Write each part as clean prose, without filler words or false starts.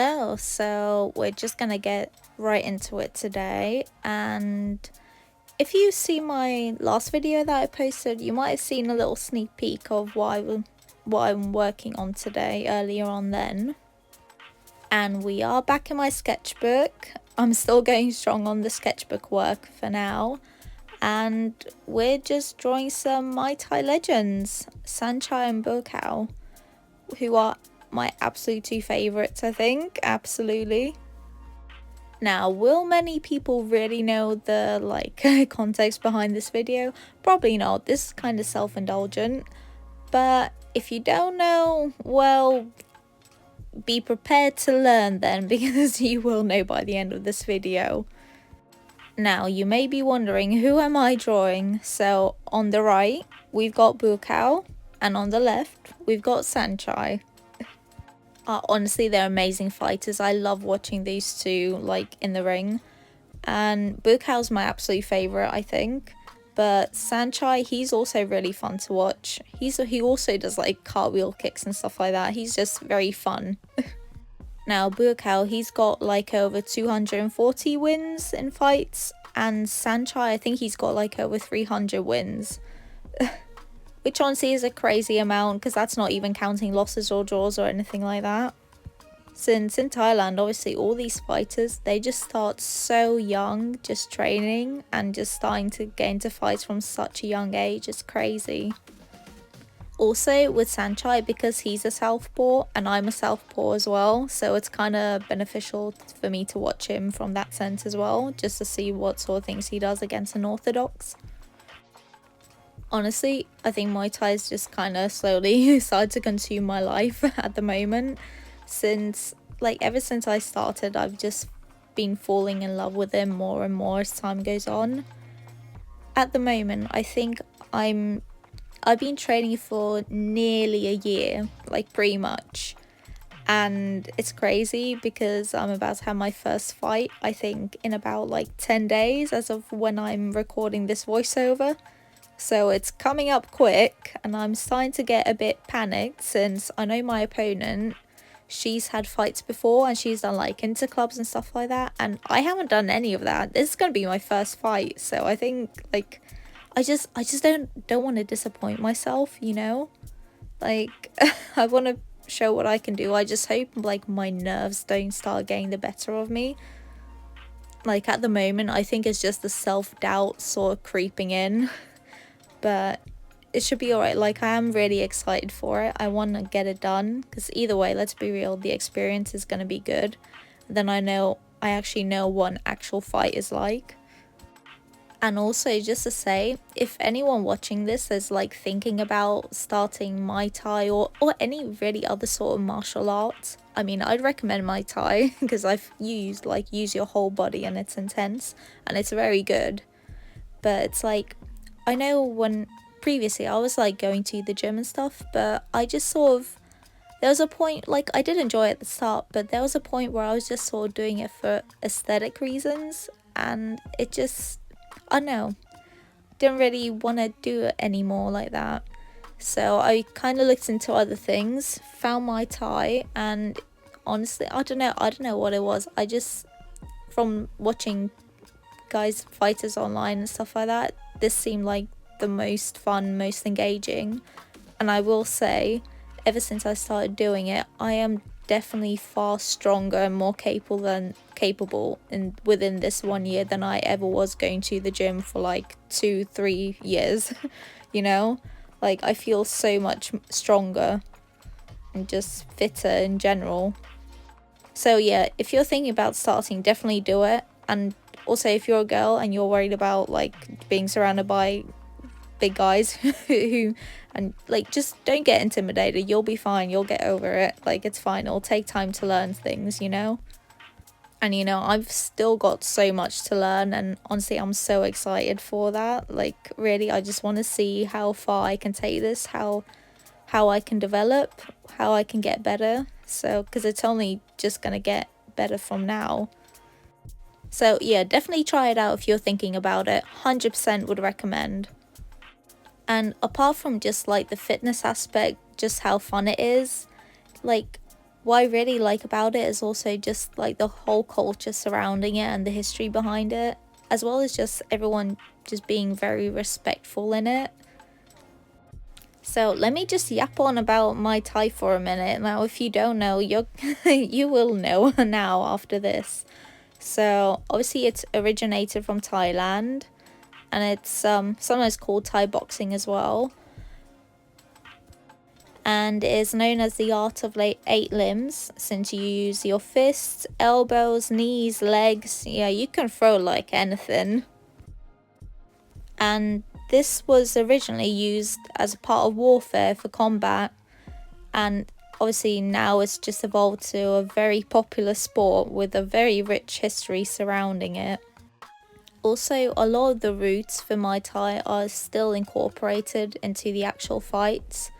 Hello, so we're just gonna get right into it today, and if you see my last video that I posted, you might have seen a little sneak peek of what I'm working on today earlier on then. And we are back in my sketchbook. I'm still going strong on the sketchbook work for now, and we're just drawing some Muay Thai legends, Sanchai and Bokao, who are my absolute two favorites, I think. Absolutely. Now, will many people really know the context behind this video? Probably not. This is kind of self-indulgent, but if you don't know, well, be prepared to learn then, because you will know by the end of this video. Now, you may be wondering, who am I drawing? So on the right we've got Bukao, and on the left we've got Sanchai. Honestly, they're amazing fighters. I love watching these two in the ring, and Bukao's my absolute favorite, I think. But Sanchai, he's also really fun to watch. He also does cartwheel kicks and stuff like that. He's just very fun. Now Bukao, he's got over 240 wins in fights, and Sanchai, I think he's got over 300 wins. Which honestly is a crazy amount, because that's not even counting losses or draws or anything like that. Since in Thailand, obviously all these fighters, they just start so young, just training and just starting to get into fights from such a young age. It's crazy. Also with Sanchai, because he's a southpaw and I'm a southpaw as well, so it's kind of beneficial for me to watch him from that sense as well, just to see what sort of things he does against an orthodox. Honestly, I think Muay Thai is just kind of slowly started to consume my life at the moment. Since, ever since I started, I've just been falling in love with him more and more as time goes on. At the moment, I think I've been training for nearly a year, pretty much. And it's crazy because I'm about to have my first fight, I think, in about 10 days as of when I'm recording this voiceover. So it's coming up quick, and I'm starting to get a bit panicked since I know my opponent, she's had fights before and she's done interclubs and stuff like that, and I haven't done any of that. This is going to be my first fight, so I think I just don't want to disappoint myself, you know? I want to show what I can do. I just hope my nerves don't start getting the better of me. At the moment, I think it's just the self-doubt sort of creeping in. But it should be alright. I am really excited for it. I want to get it done, because either way, let's be real, the experience is going to be good. Then I actually know what an actual fight is like. And also, just to say, if anyone watching this is thinking about starting Muay Thai or any really other sort of martial arts, I mean, I'd recommend Muay Thai, because I've used use your whole body, and it's intense and it's very good. But it's I know when previously I was going to the gym and stuff, but I just sort of, there was a point, I did enjoy it at the start, but there was a point where I was just sort of doing it for aesthetic reasons, and it just, I don't know, didn't really want to do it anymore like that. So I kind of looked into other things, found Muay Thai, and honestly, I don't know what it was. I just, from watching guys fighters online and stuff like that, this seemed like the most fun, most engaging. And I will say, ever since I started doing it, I am definitely far stronger and more capable within this 1 year than I ever was going to the gym for 2-3 years. You know, I feel so much stronger and just fitter in general. So yeah, if you're thinking about starting, definitely do it. And also, if you're a girl and you're worried about being surrounded by big guys who and just don't get intimidated. You'll be fine. You'll get over it. It's fine. It'll take time to learn things, you know? And I've still got so much to learn, and honestly, I'm so excited for that. Really, I just want to see how far I can take this, how I can develop, how I can get better. So, because it's only just gonna get better from now. So yeah, definitely try it out if you're thinking about it. 100% would recommend. And apart from just the fitness aspect, just how fun it is, what I really like about it is also just like the whole culture surrounding it and the history behind it, as well as just everyone just being very respectful in it. So let me just yap on about Muay Thai for a minute. Now, if you don't know, you will know now after this. So obviously it's originated from Thailand, and it's sometimes called Thai boxing as well, and is known as the art of like 8 limbs, since you use your fists, elbows, knees, legs. Yeah, you can throw like anything. And this was originally used as a part of warfare for combat, and obviously now it's just evolved to a very popular sport with a very rich history surrounding it. Also, a lot of the roots for Muay Thai are still incorporated into the actual fights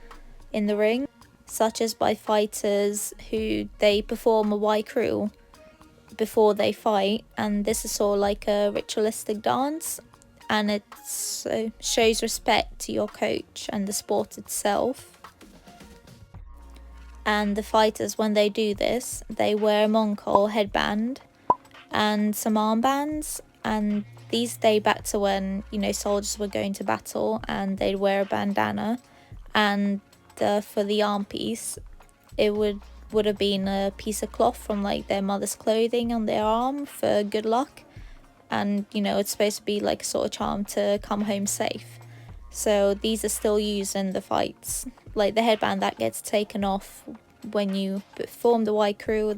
in the ring, such as by fighters who they perform a Wai Crew before they fight, and this is sort of like a ritualistic dance, and it shows respect to your coach and the sport itself. And the fighters, when they do this, they wear a Mongkol headband and some armbands, and these date back to when, you know, soldiers were going to battle and they'd wear a bandana, and for the arm piece, it would have been a piece of cloth from like their mother's clothing on their arm for good luck, and you know, it's supposed to be like a sort of charm to come home safe. So these are still used in the fights. Like the headband that gets taken off when you perform the Wai Crew,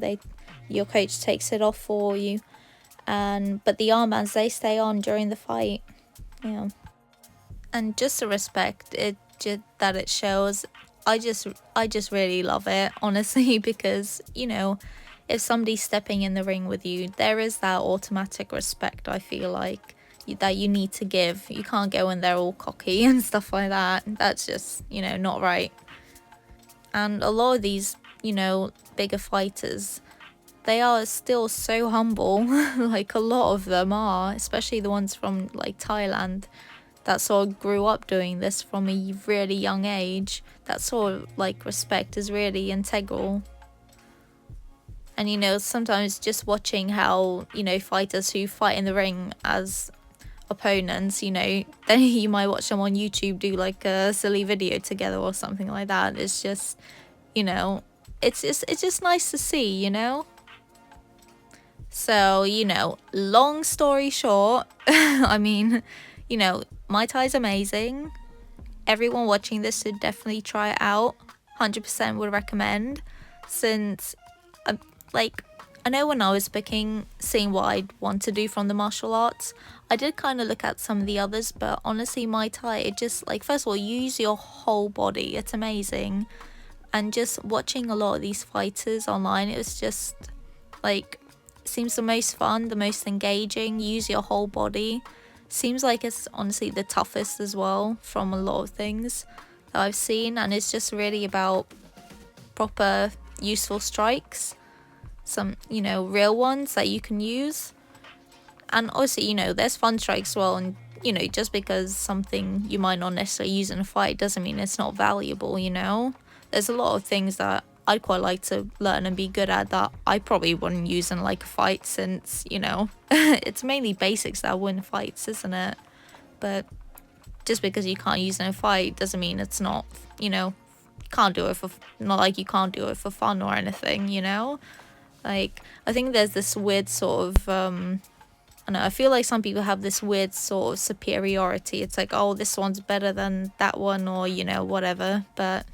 your coach takes it off for you, but the armbands, they stay on during the fight. Yeah, and just the respect that it shows, I just really love it, honestly, because, you know, if somebody's stepping in the ring with you, there is that automatic respect, I feel like, that you need to give. You can't go in there all cocky and stuff like that. That's just, you know, not right. And a lot of these, you know, bigger fighters, they are still so humble. Like a lot of them are, especially the ones from like Thailand that sort of grew up doing this from a really young age. That sort of like respect is really integral. And you know, sometimes just watching how, you know, fighters who fight in the ring as opponents, you know, then you might watch them on YouTube do like a silly video together or something like that. It's just, you know, it's just nice to see, you know. So, you know, long story short, I mean, you know, Muay Thai is amazing. Everyone watching this should definitely try it out. 100% would recommend, since like, I know when I was seeing what I'd want to do from the martial arts, I did kind of look at some of the others, but honestly, Muay Thai, it just, like, first of all, you use your whole body. It's amazing. And just watching a lot of these fighters online, it was just, like, seems the most fun, the most engaging. You use your whole body. Seems like it's honestly the toughest as well from a lot of things that I've seen, and it's just really about proper useful strikes, some, you know, real ones that you can use. And also, you know, there's fun strikes as well, and you know, just because something you might not necessarily use in a fight doesn't mean it's not valuable, you know. There's a lot of things that I'd quite like to learn and be good at that I probably wouldn't use in like a fight, since, you know, it's mainly basics that win fights, isn't it? But just because you can't use in a fight doesn't mean it's not, you know, you can't do it for, not like you can't do it for fun or anything, you know. Like, I think there's this weird sort of I don't know, I feel like some people have this weird sort of superiority. It's like, oh, this one's better than that one, or, you know, whatever. But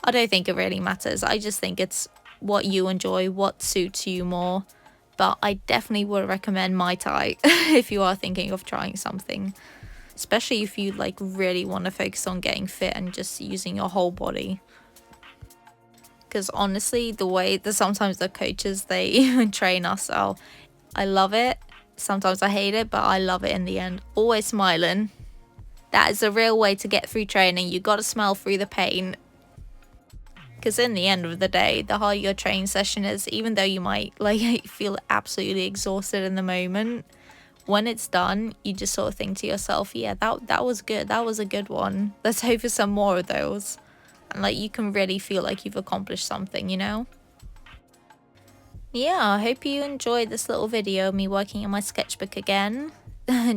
I don't think it really matters. I just think it's what you enjoy, what suits you more. But I definitely would recommend Muay Thai if you are thinking of trying something. Especially if you like really want to focus on getting fit and just using your whole body. Because honestly, the way that sometimes the coaches, they train us, oh, I love it. Sometimes I hate it, but I love it in the end. Always smiling. That is a real way to get through training. You got to smile through the pain. Because in the end of the day, the harder your training session is, even though you might like feel absolutely exhausted in the moment, when it's done, you just sort of think to yourself, yeah, that was good. That was a good one. Let's hope for some more of those. And like, you can really feel like you've accomplished something, you know? yeah, I hope you enjoyed this little video of me working on my sketchbook again,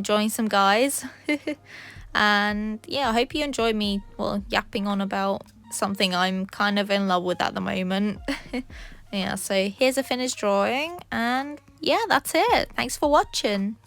drawing some guys. And yeah, I hope you enjoy me, well, yapping on about something I'm kind of in love with at the moment. Yeah, so here's a finished drawing, and yeah, that's it. Thanks for watching.